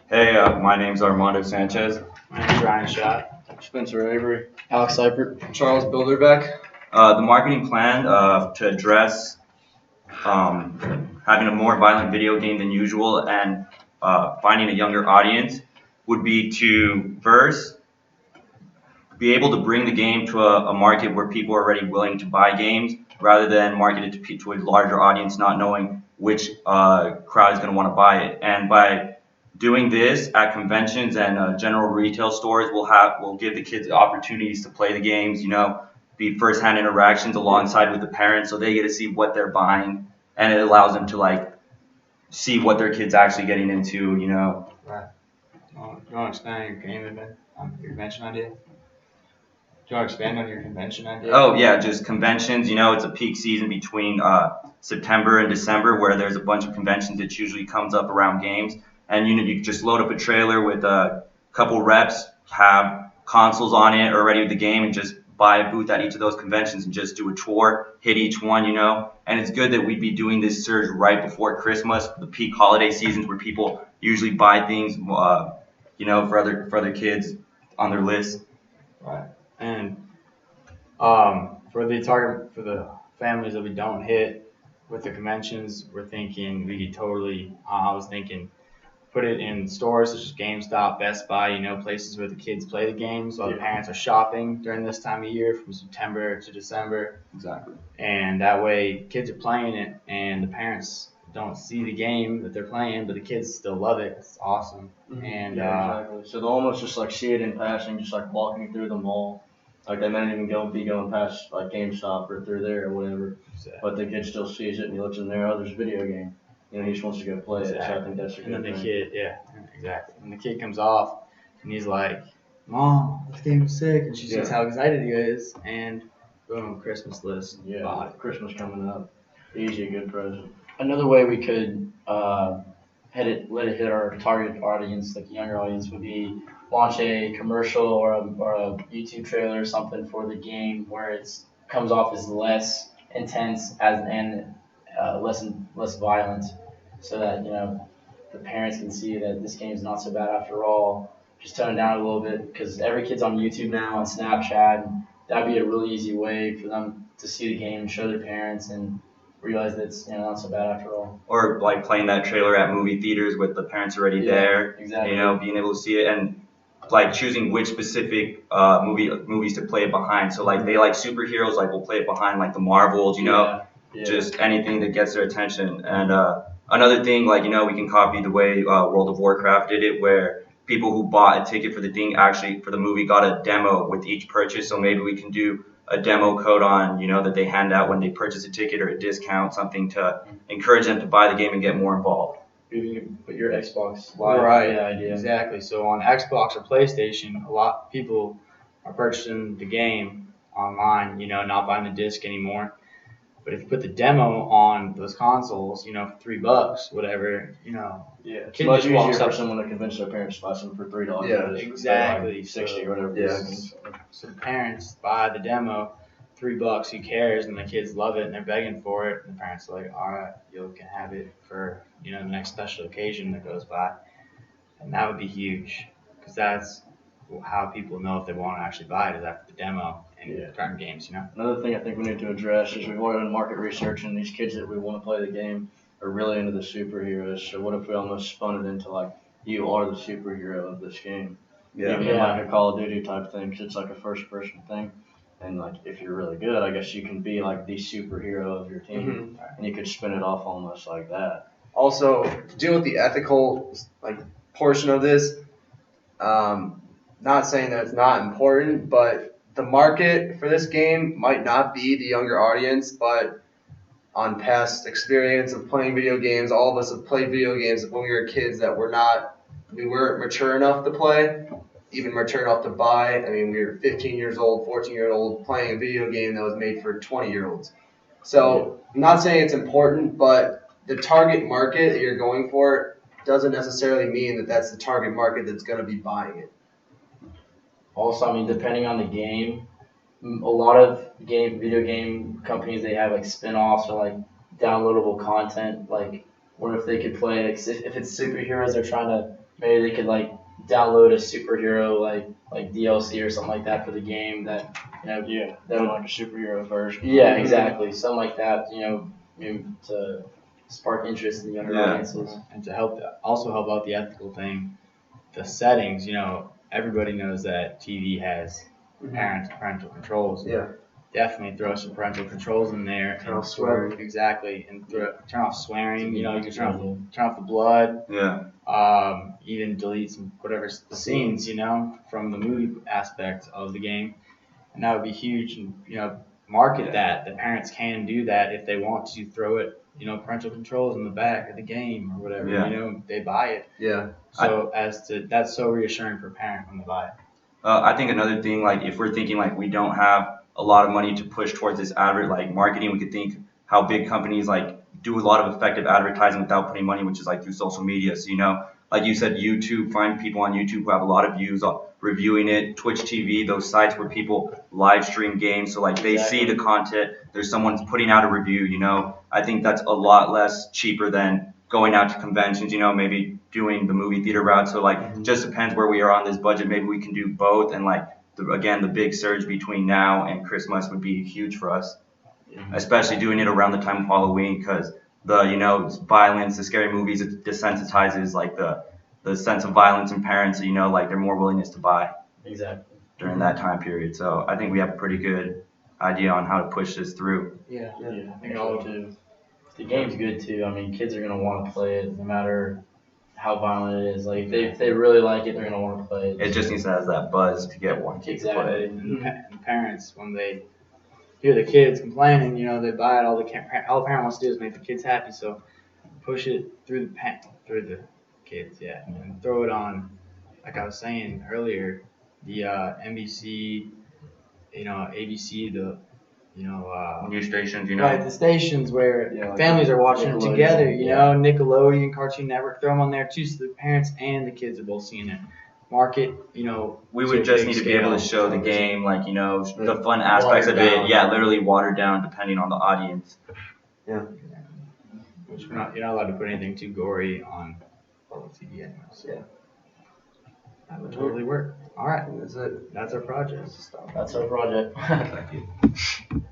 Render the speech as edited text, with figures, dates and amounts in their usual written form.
Hey, my name's Armando Sanchez. My name's Ryan Schott. Spencer Avery. Alec Sypert. Charles Bilderbeck. The marketing plan to address having a more violent video game than usual and finding a younger audience would be to first be able to bring the game to a market where people are already willing to buy games rather than market it to a larger audience not knowing which crowd is going to want to buy it. And by doing this at conventions and general retail stores, we'll give the kids opportunities to play the games, be first-hand interactions alongside with the parents so they get to see what they're buying, and it allows them to see what their kid's actually getting into, Right. You want to expand on your game event, your convention idea? Do you want to expand on your convention idea? Oh, yeah, just conventions. It's a peak season between September and December where there's a bunch of conventions that usually comes up around games. And, you just load up a trailer with a couple reps, have consoles on it already with the game, and just buy a booth at each of those conventions and just do a tour, hit each one, And it's good that we'd be doing this surge right before Christmas, the peak holiday seasons where people usually buy things, for other kids on their list. Right. And for the families that we don't hit with the conventions, we're thinking we could totally. I was thinking put it in stores such as GameStop, Best Buy, places where the kids play the games while the parents are shopping during this time of year from September to December. Exactly. And that way kids are playing it and the parents don't see the game that they're playing, but the kids still love it. It's awesome. Mm-hmm. And exactly. So they'll almost just see it in passing, just walking through the mall. They might even be going past GameStop or through there or whatever. Exactly. But the kid still sees it and he looks in there, there's a video game. He just wants to go play it. So I think that's a good thing. And then thing. Exactly. And the kid comes off and he's like, "Mom, this game is sick," and she sees how excited he is, and boom, Christmas list. Yeah, Christmas coming up. Easy, a good present. Another way we could let it hit our target audience, like younger audience, would be launch a commercial or a YouTube trailer or something for the game where it comes off as less intense and less violent, so that the parents can see that this game's not so bad after all. Just tone it down a little bit because every kid's on YouTube now and Snapchat, and that'd be a really easy way for them to see the game and show their parents and realize that it's not so bad after all. Or playing that trailer at movie theaters with the parents already there. Exactly. Being able to see it and choosing which specific movies to play it behind. So they like superheroes, we'll play it behind the Marvels, just anything that gets their attention. And another thing, we can copy the way World of Warcraft did it, where people who bought a ticket for the thing actually for the movie got a demo with each purchase. So maybe we can do a demo code on, that they hand out when they purchase a ticket or a discount, something to encourage them to buy the game and get more involved. You can put your Xbox Live idea. Exactly. So on Xbox or PlayStation, a lot of people are purchasing the game online, not buying the disc anymore. But if you put the demo on those consoles, for $3, whatever, it's much easier for someone to convince their parents to buy something for $3. Yeah, exactly. $60 or whatever. Yeah. So the parents buy the demo, $3, who cares? And the kids love it and they're begging for it. And the parents are like, all right, you can have it for the next special occasion that goes by, and that would be huge because that's how people know if they want to actually buy it is after the demo and current games. Another thing I think we need to address is we've already done market research, and these kids that we want to play the game are really into the superheroes. So what if we almost spun it into you are the superhero of this game? Even in a Call of Duty type thing, because it's a first-person thing. And if you're really good, I guess you can be the superhero of your team, and you could spin it off almost like that. Also, to deal with the ethical portion of this, not saying that it's not important, but the market for this game might not be the younger audience, but on past experience of playing video games, all of us have played video games when we were kids that we weren't mature enough to play, even mature enough to buy. I mean, we were 15 years old, 14-year-old playing a video game that was made for 20-year-olds. So I'm not saying it's important, but the target market that you're going for doesn't necessarily mean that that's the target market that's going to be buying it. Also, depending on the game, a lot of video game companies, they have spin-offs or downloadable content. What if they could play if it's superheroes, they're trying to maybe they could like download a superhero like DLC or something like that for the game that Yeah, that would like a superhero version. yeah, exactly, something like that, maybe to spark interest in the younger Yeah. audiences. And to also help out the ethical thing, the settings, everybody knows that TV has parental controls. Yeah. Definitely throw some parental controls in there. Turn off swearing. Exactly. And turn off swearing, you can turn off the blood. Yeah. Even delete some whatever the scenes, from the movie aspect of the game. And that would be huge. And, market that. The parents can do that if they want to throw it, parental controls in the back of the game or whatever, Yeah. they buy it. Yeah. So that's so reassuring for a parent when they buy it. I think another thing, like if we're thinking like we don't have a lot of money to push towards this marketing, we could think how big companies like do a lot of effective advertising without putting money, which is like through social media. So, like you said, YouTube, find people on YouTube who have a lot of views reviewing it, Twitch TV, those sites where people live stream games. So like they see the content, there's someone putting out a review, I think that's a lot less cheaper than going out to conventions, maybe doing the movie theater route. So like just depends where we are on this budget. Maybe we can do both. And like, the big surge between now and Christmas would be huge for us, especially doing it around the time of Halloween because the violence, the scary movies, it desensitizes like the sense of violence in parents. Like they're more willingness to buy Exactly. during that time period. So I think we have a pretty good idea on how to push this through. Yeah, I think so too. The game's good too. I mean, kids are gonna want to play it no matter how violent it is. Like if they really like it, they're gonna want to play it. It just needs to have that buzz to get one kid to play. And parents, when they hear the kids complaining, they buy it. All the parent wants to do is make the kids happy. So push it through the kids, and throw it on. Like I was saying earlier, the NBC, ABC, the News stations, right, the stations where Yeah, like families are watching it Nickelodeon. together. Nickelodeon, Cartoon Network, throw them on there too, so the parents and the kids are both seeing it. Market, we to would a just big need to be able to scale show the television. game, like, the fun aspects of Watered down. it. Yeah, literally watered down depending on the audience. Which you're not allowed to put anything too gory on public TV anyway. So Yeah. that would totally work. All right, That's it. that's our project. That's our project. Thank you.